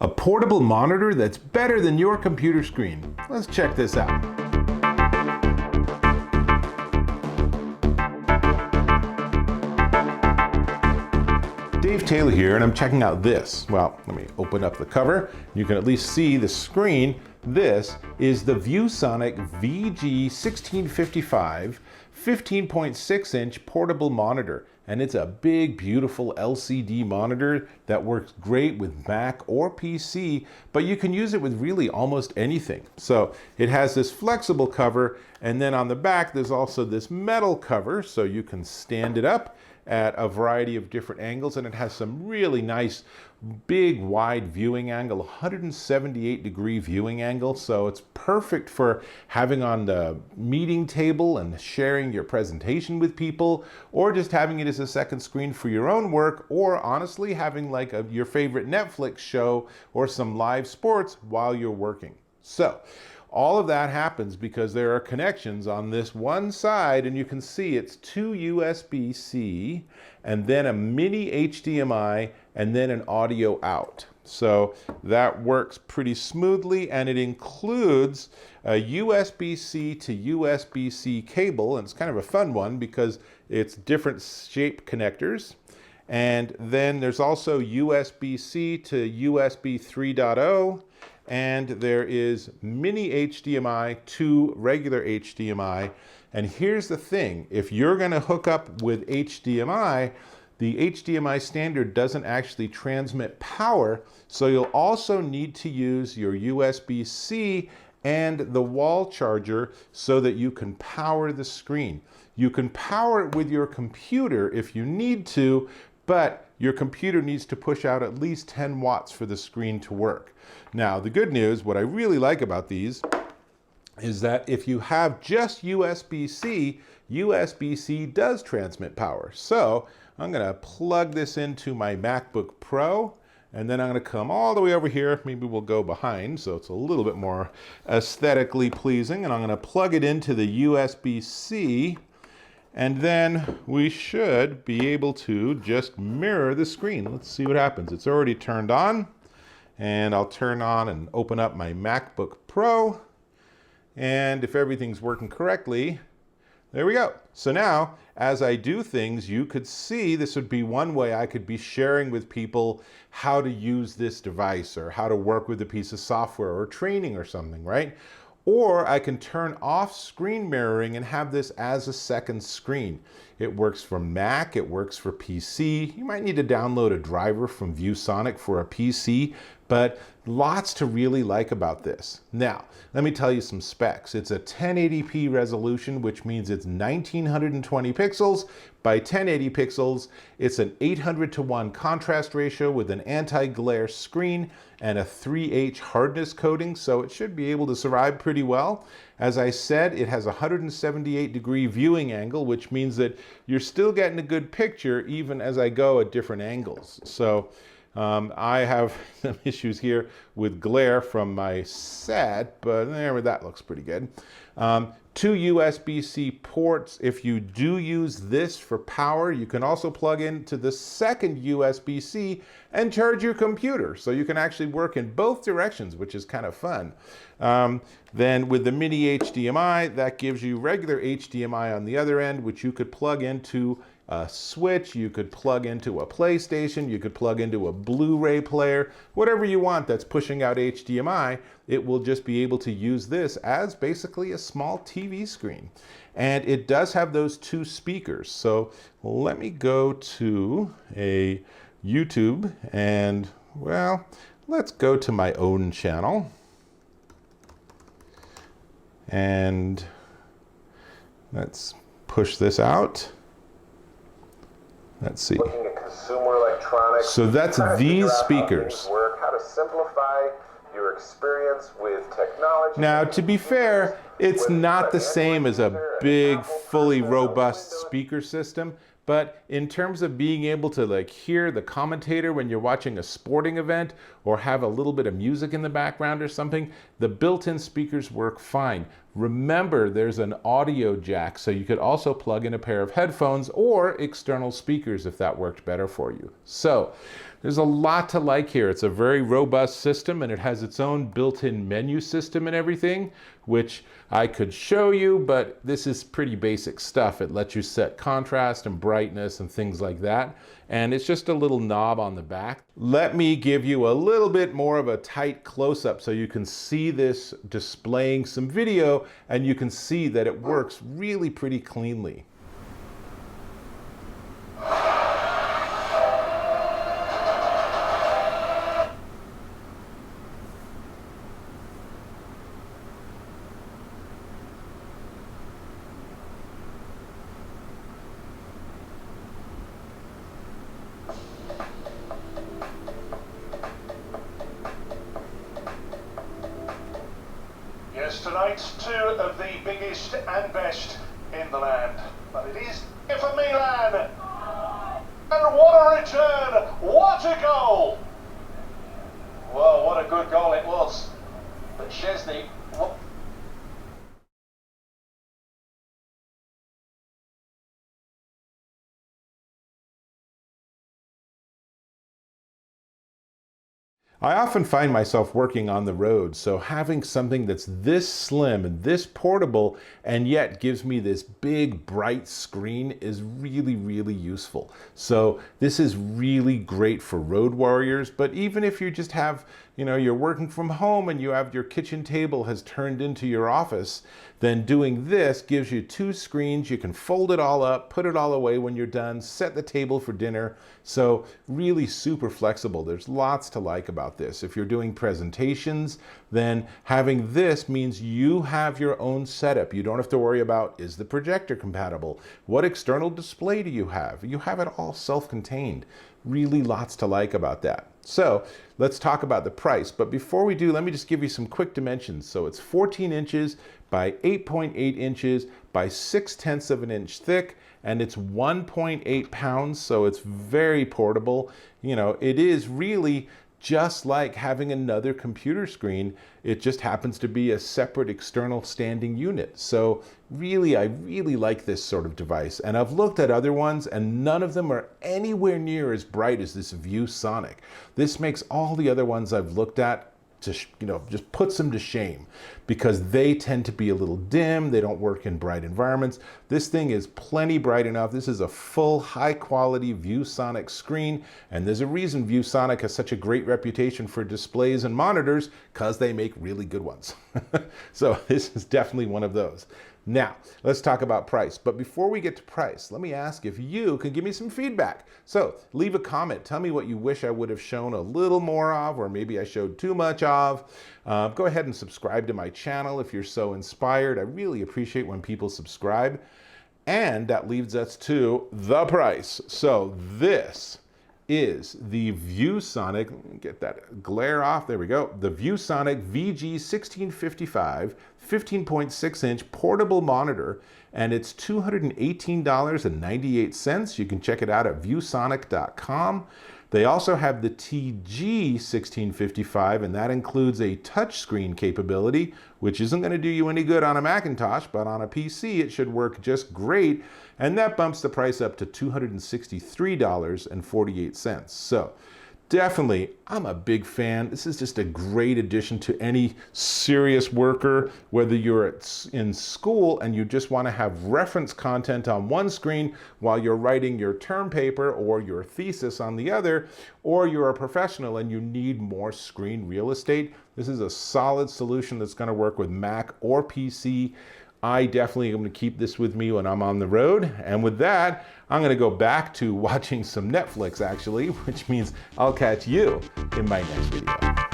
A portable monitor that's better than your computer screen. Let's check this out. Dave Taylor here, and I'm checking out this. Well, let me open up the cover. You can at least see the screen. This is the Viewsonic VG1655 15.6 inch portable monitor. And it's a big, beautiful LCD monitor that works great with Mac or PC, but you can use it with really almost anything. So it has this flexible cover, and then on the back there's also this metal cover, so you can stand it up at a variety of different angles, and it has some really nice big wide viewing angle, 178-degree viewing angle, so it's perfect for having on the meeting table and sharing your presentation with people, or just having it as a second screen for your own work, or honestly having like your favorite Netflix show or some live sports while you're working. So all of that happens because there are connections on this one side, and you can see it's two USB-C and then a mini HDMI and then an audio out. So that works pretty smoothly, and it includes a USB-C to USB-C cable, and it's kind of a fun one because it's different shape connectors. And then there's also USB-C to USB 3.0, and there is mini HDMI to regular HDMI. And here's the thing, if you're gonna hook up with HDMI, the HDMI standard doesn't actually transmit power, so you'll also need to use your USB-C and the wall charger so that you can power the screen. You can power it with your computer if you need to, but your computer needs to push out at least 10 watts for the screen to work. Now, the good news, what I really like about these, is that if you have just USB-C, USB-C does transmit power. So I'm gonna plug this into my MacBook Pro, and then I'm gonna come all the way over here. Maybe we'll go behind so it's a little bit more aesthetically pleasing, and I'm gonna plug it into the USB-C, and then we should be able to just mirror the screen. Let's see what happens. It's already turned on, and I'll turn on and open up my MacBook Pro, and if everything's working correctly, there we go. So now, as I do things, you could see this would be one way I could be sharing with people how to use this device or how to work with a piece of software or training or something, right? Or I can turn off screen mirroring and have this as a second screen. It works for Mac, it works for PC. You might need to download a driver from Viewsonic for a PC, but lots to really like about this. Now, let me tell you some specs. It's a 1080p resolution, which means it's 1920 pixels by 1080 pixels. It's an 800:1 contrast ratio with an anti-glare screen and a 3H hardness coating, so it should be able to survive pretty well. As I said, it has a 178-degree viewing angle, which means that you're still getting a good picture even as I go at different angles. So I have some issues here with glare from my set, but that looks pretty good. Two USB-C ports. If you do use this for power, you can also plug into the second USB-C and charge your computer. So you can actually work in both directions, which is kind of fun. Then with the mini HDMI, that gives you regular HDMI on the other end, which you could plug into a switch, you could plug into a PlayStation, you could plug into a Blu-ray player, whatever you want that's pushing out HDMI, it will just be able to use this as basically a small TV screen. And it does have those two speakers. So let me go to a YouTube and, well, let's go to my own channel. And let's push this out. Let's see. Looking at consumer electronics. So that's these speakers. How to simplify your experience with technology. Now, to be fair, it's not the same as a big, fully robust speaker system, but in terms of being able to like hear the commentator when you're watching a sporting event or have a little bit of music in the background or something, the built-in speakers work fine. Remember, there's an audio jack, so you could also plug in a pair of headphones or external speakers if that worked better for you. So there's a lot to like here. It's a very robust system, and it has its own built-in menu system and everything, which I could show you, but this is pretty basic stuff. It lets you set contrast and brightness and things like that. And it's just a little knob on the back. Let me give you a little bit more of a tight close-up so you can see this displaying some video, and you can see that it works really pretty cleanly. Yes, tonight's two of the biggest and best in the land. But it is for Milan. And what a return! What a goal! Well, what a good goal it was. But Szczesny, what? I often find myself working on the road, so having something that's this slim and this portable and yet gives me this big bright screen is really, really useful. So this is really great for road warriors, but even if you just have, you're working from home and you have your kitchen table has turned into your office, then doing this gives you two screens. You can fold it all up, put it all away when you're done, set the table for dinner. So really super flexible. There's lots to like about this. If you're doing presentations, then having this means you have your own setup. You don't have to worry about, is the projector compatible? What external display do you have? You have it all self-contained. Really lots to like about that. So let's talk about the price. But before we do, let me just give you some quick dimensions. So it's 14 inches by 8.8 inches by 6/10 of an inch thick, and it's 1.8 pounds, so it's very portable. It is really just like having another computer screen. It just happens to be a separate external standing unit. So really, I really like this sort of device. And I've looked at other ones and none of them are anywhere near as bright as this Viewsonic. This makes all the other ones I've looked at to, just puts them to shame because they tend to be a little dim. They don't work in bright environments. This thing is plenty bright enough. This is a full high quality Viewsonic screen. And there's a reason Viewsonic has such a great reputation for displays and monitors, because they make really good ones. So this is definitely one of those. Now, let's talk about price. But before we get to price, let me ask if you can give me some feedback. So leave a comment. Tell me what you wish I would have shown a little more of, or maybe I showed too much of. Go ahead and subscribe to my channel if you're so inspired. I really appreciate when people subscribe. And that leads us to the price. So this is the Viewsonic, let me get that glare off, there we go. The Viewsonic VG1655 15.6 inch portable monitor, and it's $218.98. You can check it out at viewsonic.com. They also have the TG1655, and that includes a touchscreen capability, which isn't going to do you any good on a Macintosh, but on a PC it should work just great, and that bumps the price up to $263.48. So definitely, I'm a big fan. This is just a great addition to any serious worker, whether you're in school and you just want to have reference content on one screen while you're writing your term paper or your thesis on the other, or you're a professional and you need more screen real estate. This is a solid solution that's going to work with Mac or PC. I definitely am going to keep this with me when I'm on the road. And with that, I'm going to go back to watching some Netflix, actually, which means I'll catch you in my next video.